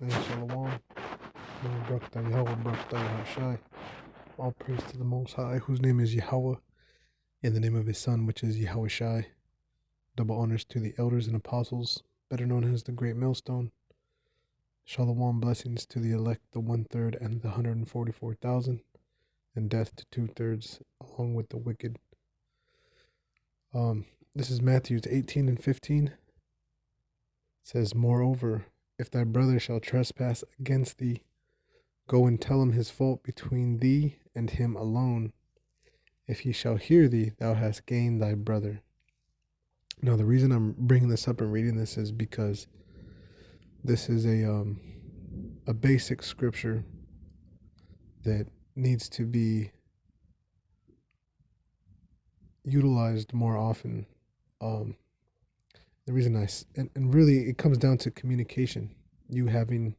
Hey, Shalom. Baruch Ata Yahweh, Baruch Ata Yahushai. All praise to the Most High, whose name is Yahweh, in the name of his Son, which is Yahushai. Double honors to the elders and apostles, better known as the Great Millstone. Shalom, blessings to the elect, the 1/3 and the 144,000, and death to 2/3, along with the wicked. This is Matthew 18 and 15. It says, Moreover, if thy brother shall trespass against thee, go and tell him his fault between thee and him alone. If he shall hear thee, thou hast gained thy brother. Now, the reason I'm bringing this up and reading this is because this is a basic scripture that needs to be utilized more often. The reason and really it comes down to communication, you having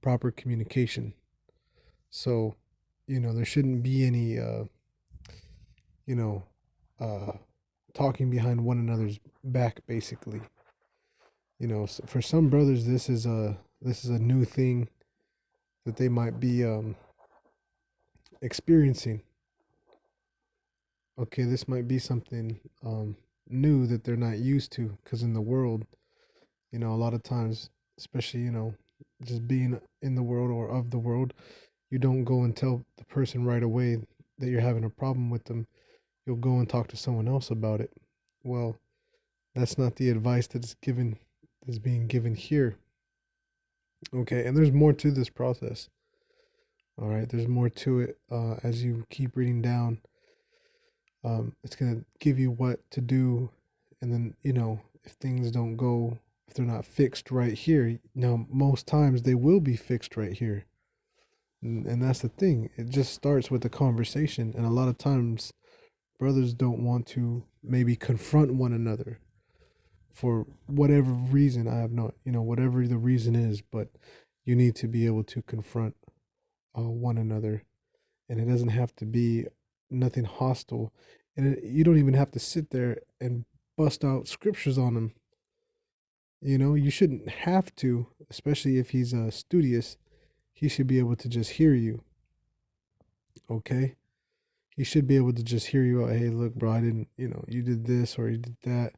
proper communication. So, there shouldn't be any, you know, talking behind one another's back, basically. So for some brothers, this is a new thing that they might be experiencing. Okay, this might be something new that they're not used to, because in the world, a lot of times, especially just being in the world or of the world, you don't go and tell the person right away that you're having a problem with them. You'll go and talk to someone else about it. Well, that's not the advice that's being given here. Okay, and there's more to this process. All right, there's more to it. As you keep reading down, it's gonna give you what to do, and then if things don't go, if they're not fixed right here, now most times they will be fixed right here, and that's the thing. It just starts with a conversation, and a lot of times brothers don't want to maybe confront one another for whatever reason. I have not, whatever the reason is, but you need to be able to confront one another, and it doesn't have to be nothing hostile, and you don't even have to sit there and bust out scriptures on him. You shouldn't have to, especially if he's studious. He should be able to just hear you. Okay, he should be able to just hear you out. Hey, look, bro, I didn't, you did this or you did that.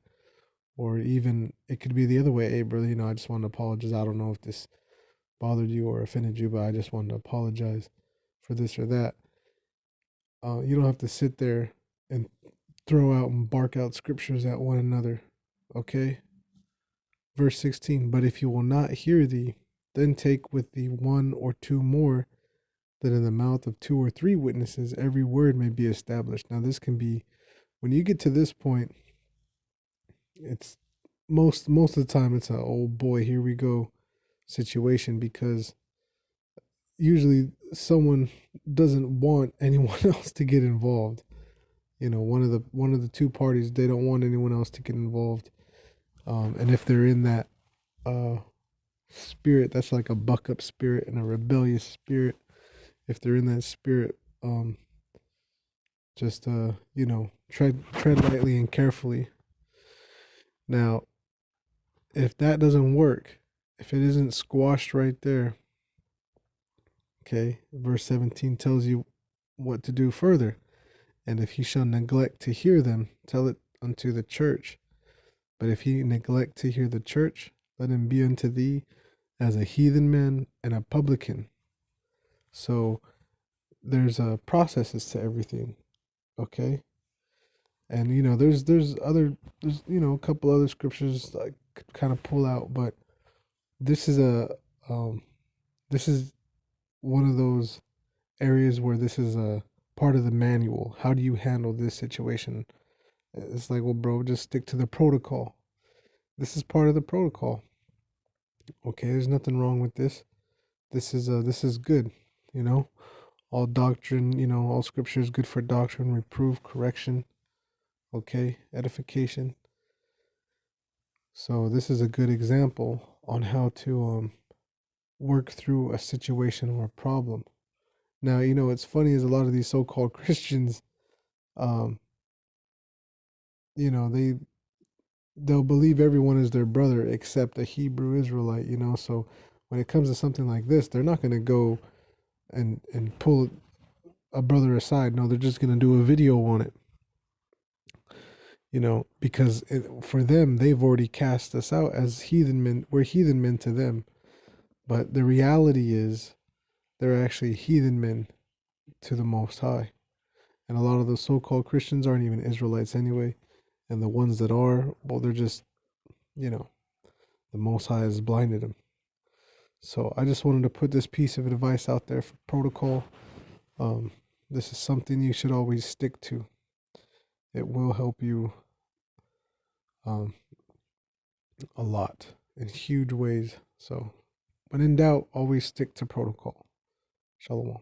Or even it could be the other way. Hey, brother, I just want to apologize. I don't know if this bothered you or offended you, but I just wanted to apologize for this or that. You don't have to sit there and throw out and bark out scriptures at one another. Okay? Verse 16, but if you will not hear thee, then take with thee one or two more, that in the mouth of two or three witnesses every word may be established. Now, this can be, when you get to this point, it's most of the time it's a, oh boy, here we go situation, because usually someone doesn't want anyone else to get involved. One of the two parties, they don't want anyone else to get involved. And if they're in that spirit, that's like a buck up spirit and a rebellious spirit. If they're in that spirit, just tread lightly and carefully. Now, if that doesn't work, if it isn't squashed right there, okay, verse 17 tells you what to do further. And if he shall neglect to hear them, tell it unto the church. But if he neglect to hear the church, let him be unto thee as a heathen man and a publican. So there's processes to everything, okay? And there's a couple other scriptures I could kind of pull out, but this is this is one of those areas where this is a part of the manual. How do you handle this situation? It's like, well, bro, just stick to the protocol. This is part of the protocol. Okay, there's nothing wrong with this. This is good. All doctrine, all scripture is good for doctrine, reproof, correction. Okay, edification. So this is a good example on how to work through a situation or a problem. Now, it's funny is a lot of these so-called Christians, um, they'll believe everyone is their brother except a Hebrew Israelite, so when it comes to something like this, they're not going to go and pull a brother aside. No, they're just going to do a video on it, because for them, they've already cast us out as heathen men. We're heathen men to them. But the reality is, they're actually heathen men to the Most High. And a lot of those so called Christians aren't even Israelites anyway. And the ones that are, well, they're just, the Most High has blinded them. So I just wanted to put this piece of advice out there for protocol. This is something you should always stick to. It will help you um, a lot in huge ways. So when in doubt, always stick to protocol. Shalom.